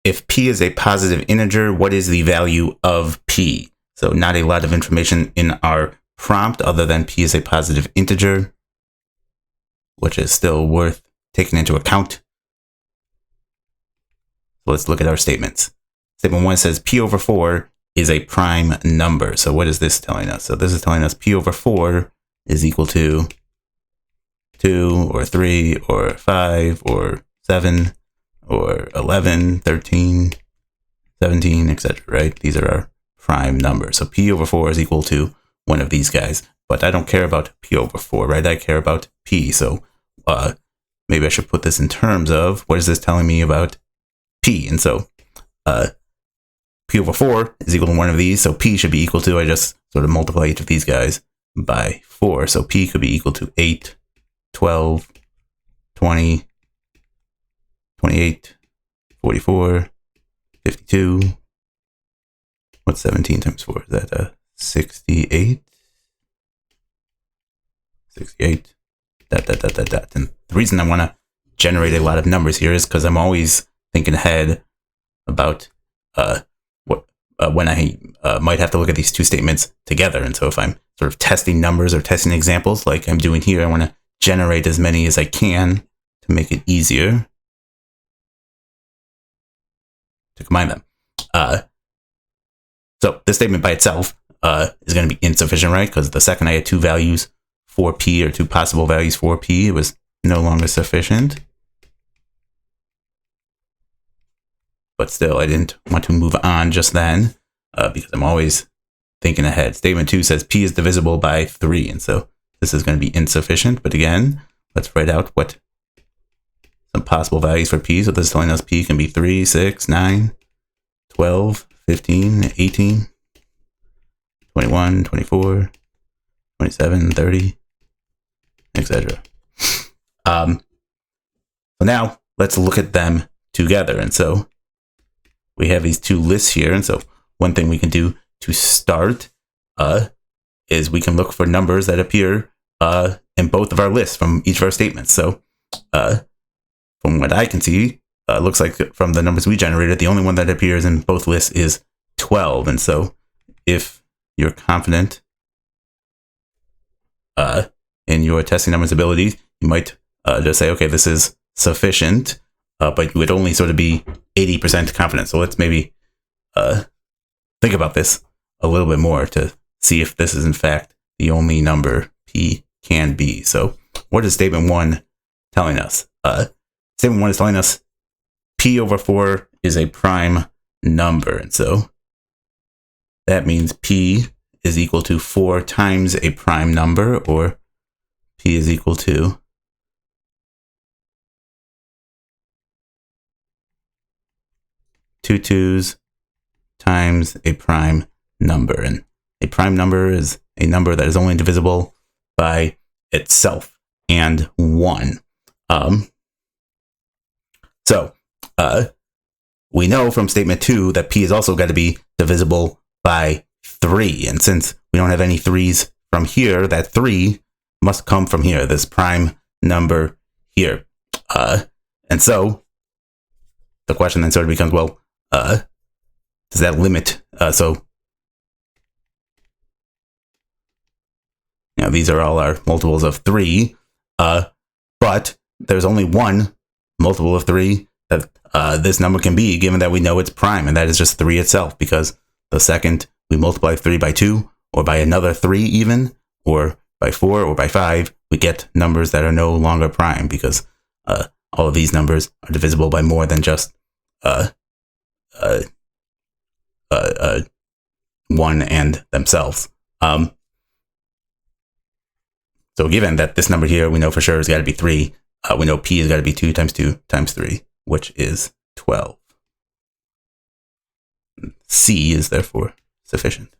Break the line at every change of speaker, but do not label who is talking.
if p is a positive integer, what is the value of p? So not a lot of information in our prompt other than p is a positive integer, which is still worth taking into account. So let's look at our statements. Statement 1 says p over 4 is a prime number. So what is this telling us? So this is telling us p over 4 is equal to 2 or 3 or 5 or 7 or 11, 13, 17, etc., right? These are our prime numbers. So p over 4 is equal to one of these guys. But I don't care about p over 4, right? I care about p. So maybe I should put this in terms of what is this telling me about p? And so p over 4 is equal to one of these. So p should be equal to, I just sort of multiply each of these guys by 4. So p could be equal to 8, 12, 20, 28, 44, 52. What's 17 times 4? Is that 68? 68. And the reason I want to generate a lot of numbers here is because I'm always thinking ahead about when I might have to look at these two statements together. And so if I'm sort of testing numbers or testing examples like I'm doing here, I want to generate as many as I can to make it easier to combine them. So this statement by itself is going to be insufficient, right? Because the second I had two values for p, or two possible values for p, it was no longer sufficient. But still, I didn't want to move on just then because I'm always thinking ahead. Statement 2 says p is divisible by 3, and so this is going to be insufficient. But again, let's write out what some possible values for p. So this is telling us p can be 3, 6, 9, 12, 15, 18, 21, 24, 27, 30, etc. So now let's look at them together. And so we have these two lists here. And so one thing we can do to start is we can look for numbers that appear in both of our lists from each of our statements. So from what I can see, it looks like from the numbers we generated, the only one that appears in both lists is 12. And so if you're confident in your testing numbers abilities, you might just say, okay, this is sufficient, but you would only sort of be 80% confident. So let's maybe think about this a little bit more to see if this is in fact the only number p can be. So what is statement 1 telling us? Statement 1 is telling us p over 4 is a prime number. And so that means p is equal to 4 times a prime number, or p is equal to 2 2s times a prime number. And a prime number is a number that is only divisible by itself and 1. So we know from statement 2 that p is also got to be divisible by 3. And since we don't have any 3's from here, that 3 must come from here, this prime number here. And so the question then sort of becomes, well, does that limit? So now these are all our multiples of 3, but there's only one multiple of 3 that this number can be, given that we know it's prime, and that is just 3 itself, because the second we multiply 3 by 2, or by another 3 even, or by 4, or by 5, we get numbers that are no longer prime, because all of these numbers are divisible by more than just 1 and themselves. So given that this number here, we know for sure has got to be 3, we know p has got to be 2 times 2 times 3, which is 12. C is therefore sufficient.